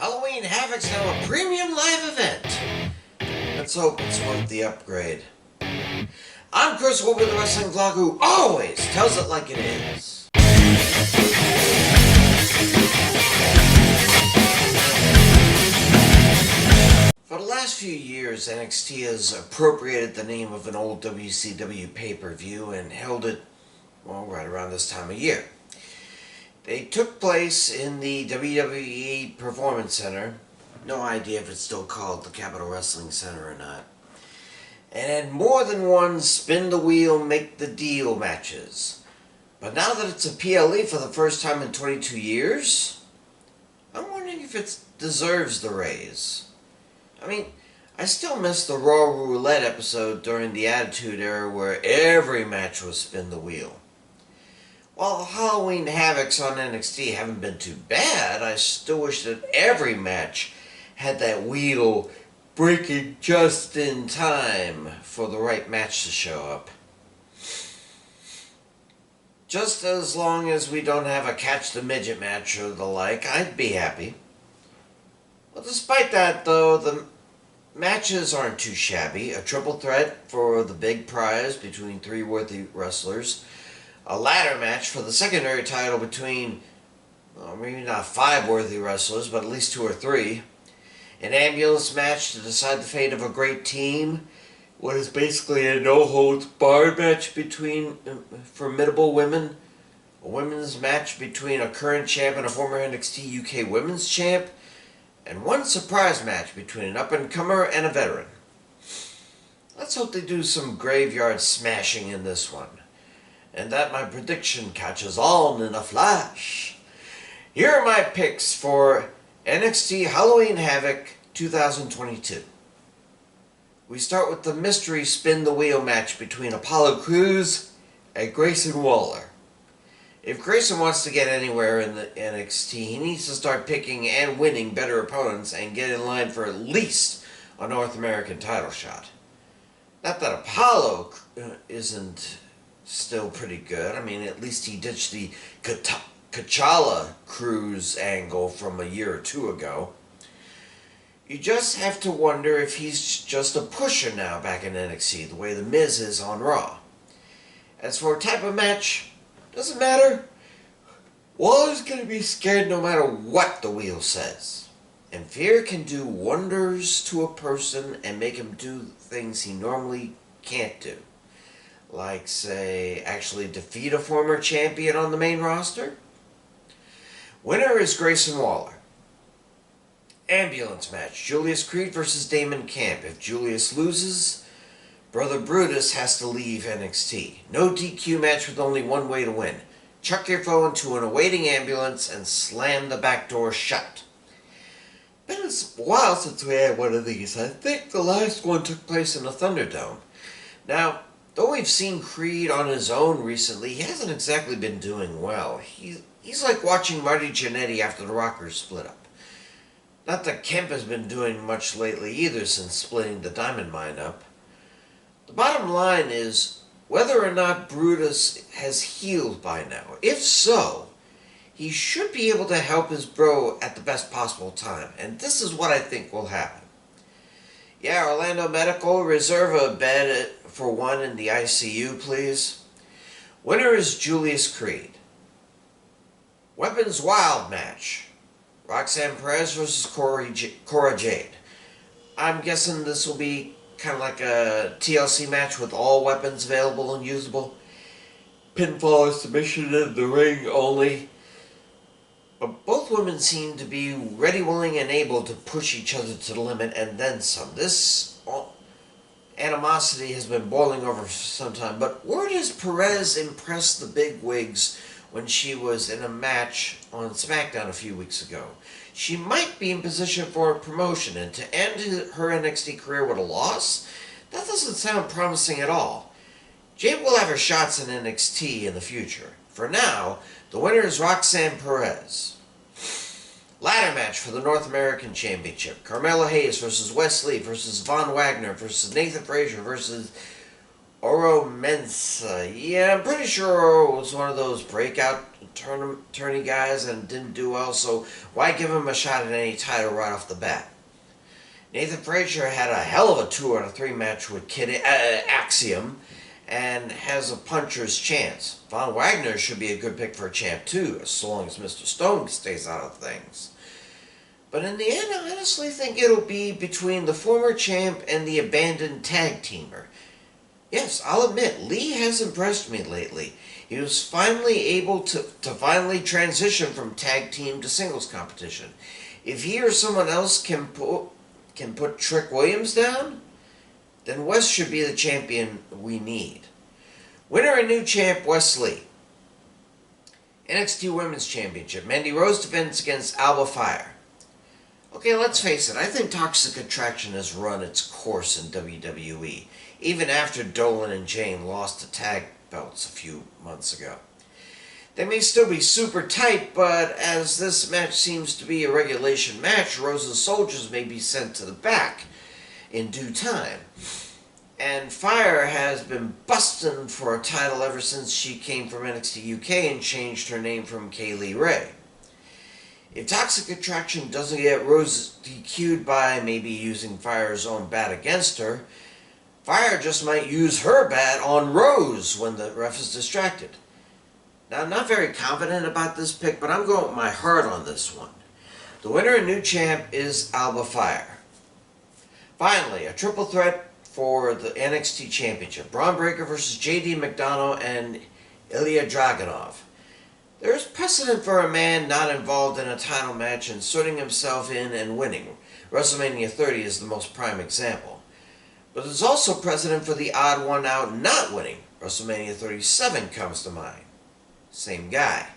Halloween Havoc's now a premium live event. Let's hope it's worth the upgrade. I'm Chris Wolvie, the wrestling vlog who always tells it like it is. For the last few years, NXT has appropriated the name of an old WCW pay-per-view and held it, well, right around this time of year. They took place in the WWE Performance Center. No idea if it's still called the Capitol Wrestling Center or not. And had more than one spin the wheel, make the deal matches. But now that it's a PLE for the first time in 22 years, I'm wondering if it deserves the raise. I mean, I still miss the Raw Roulette episode during the Attitude Era where every match was spin the wheel. While Halloween Havocs on NXT haven't been too bad, I still wish that every match had that wheel breaking just in time for the right match to show up. Just as long as we don't have a catch the midget match or the like, I'd be happy. Well, despite that though, the matches aren't too shabby. A triple threat for the big prize between three worthy wrestlers. A ladder match for the secondary title between, well, maybe not 5 worthy wrestlers, but at least 2 or 3. An ambulance match to decide the fate of a great team. What is basically a no-holds-barred match between formidable women. A women's match between a current champ and a former NXT UK women's champ. And one surprise match between an up-and-comer and a veteran. Let's hope they do some graveyard smashing in this one. And that my prediction catches on in a flash. Here are my picks for NXT Halloween Havoc 2022. We start with the mystery spin the wheel match between Apollo Crews and Grayson Waller. If Grayson wants to get anywhere in the NXT, he needs to start picking and winning better opponents and get in line for at least a North American title shot. Not that Apollo isn't still pretty good. I mean, at least he ditched the Kachala Cruise angle from a year or 2 ago. You just have to wonder if he's just a pusher now back in NXT, the way The Miz is on Raw. As for type of match, doesn't matter. Waller's going to be scared no matter what the wheel says. And fear can do wonders to a person and make him do things he normally can't do. Like, say, actually defeat a former champion on the main roster? Winner is Grayson Waller. Ambulance match, Julius Creed versus Damon Camp. If Julius loses, Brother Brutus has to leave NXT. No DQ match with only one way to win. Chuck your foe into an awaiting ambulance and slam the back door shut. Been a while since we had one of these. I think the last one took place in the Thunderdome. Now, though we've seen Creed on his own recently, he hasn't exactly been doing well. He's like watching Marty Jannetty after the Rockers split up. Not that Kemp has been doing much lately either since splitting the Diamond Mine up. The bottom line is whether or not Brutus has healed by now. If so, he should be able to help his bro at the best possible time. And this is what I think will happen. Yeah, Orlando Medical, reserve a bed for one in the ICU, please. Winner is Julius Creed. Weapons Wild match. Roxanne Perez versus Cora Jade. I'm guessing this will be kind of like a TLC match with all weapons available and usable. Pinfall submission in the ring only. But both women seem to be ready, willing, and able to push each other to the limit and then some. This animosity has been boiling over for some time, but where does Perez impress the big wigs when she was in a match on SmackDown a few weeks ago? She might be in position for a promotion, and to end her NXT career with a loss? That doesn't sound promising at all. Jade will have her shots in NXT in the future. For now, the winner is Roxanne Perez. Ladder match for the North American Championship. Carmella Hayes versus Wes Lee versus Von Wagner versus Nathan Frazier versus Oro Mensah. Yeah, I'm pretty sure Oro was one of those breakout tourney guys and didn't do well, so why give him a shot at any title right off the bat? Nathan Frazier had a hell of a 2 out of 3 match with Kid Axiom and has a puncher's chance. Von Wagner should be a good pick for a champ too, as long as Mr. Stone stays out of things. But in the end, I honestly think it'll be between the former champ and the abandoned tag teamer. Yes, I'll admit, Lee has impressed me lately. He was finally able to finally transition from tag team to singles competition. If he or someone else can put Trick Williams down, then Wes should be the champion we need. Winner and new champ, Wes Lee. NXT Women's Championship. Mandy Rose defends against Alba Fire. Okay, let's face it, I think Toxic Attraction has run its course in WWE, even after Dolan and Jane lost the tag belts a few months ago. They may still be super tight, but as this match seems to be a regulation match, Rose's soldiers may be sent to the back in due time. And Fire has been busting for a title ever since she came from NXT UK and changed her name from Kaylee Ray. If Toxic Attraction doesn't get Rose DQ'd by maybe using Fire's own bat against her, Fire just might use her bat on Rose when the ref is distracted. Now, I'm not very confident about this pick, but I'm going with my heart on this one. The winner and new champ is Alba Fire. Finally, a triple threat for the NXT Championship. Braun Breaker versus JD McDonough and Ilya Dragunov. There is precedent for a man not involved in a title match inserting himself in and winning. WrestleMania 30 is the most prime example. But there's also precedent for the odd one out not winning. WrestleMania 37 comes to mind. Same guy.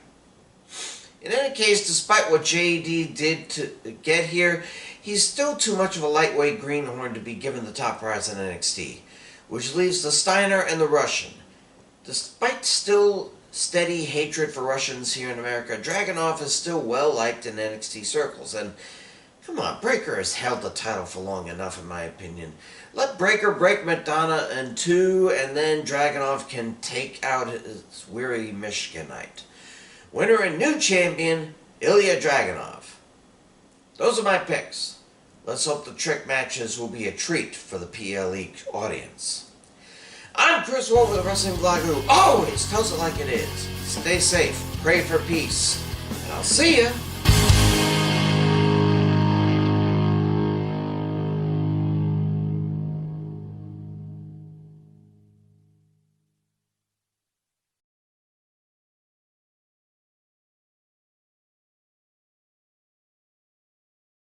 In any case, despite what JD did to get here, he's still too much of a lightweight greenhorn to be given the top prize in NXT, which leaves the Steiner and the Russian. Despite still steady hatred for Russians here in America, Dragunov is still well liked in NXT circles, and come on, Breaker has held the title for long enough in my opinion. Let Breaker break McDonough in 2, and then Dragunov can take out his weary Michiganite. Winner and new champion, Ilya Dragunov. Those are my picks. Let's hope the trick matches will be a treat for the PLE audience. I'm Chris Wolvie, the wrestling blogger who always tells it like it is. Stay safe, pray for peace, and I'll see ya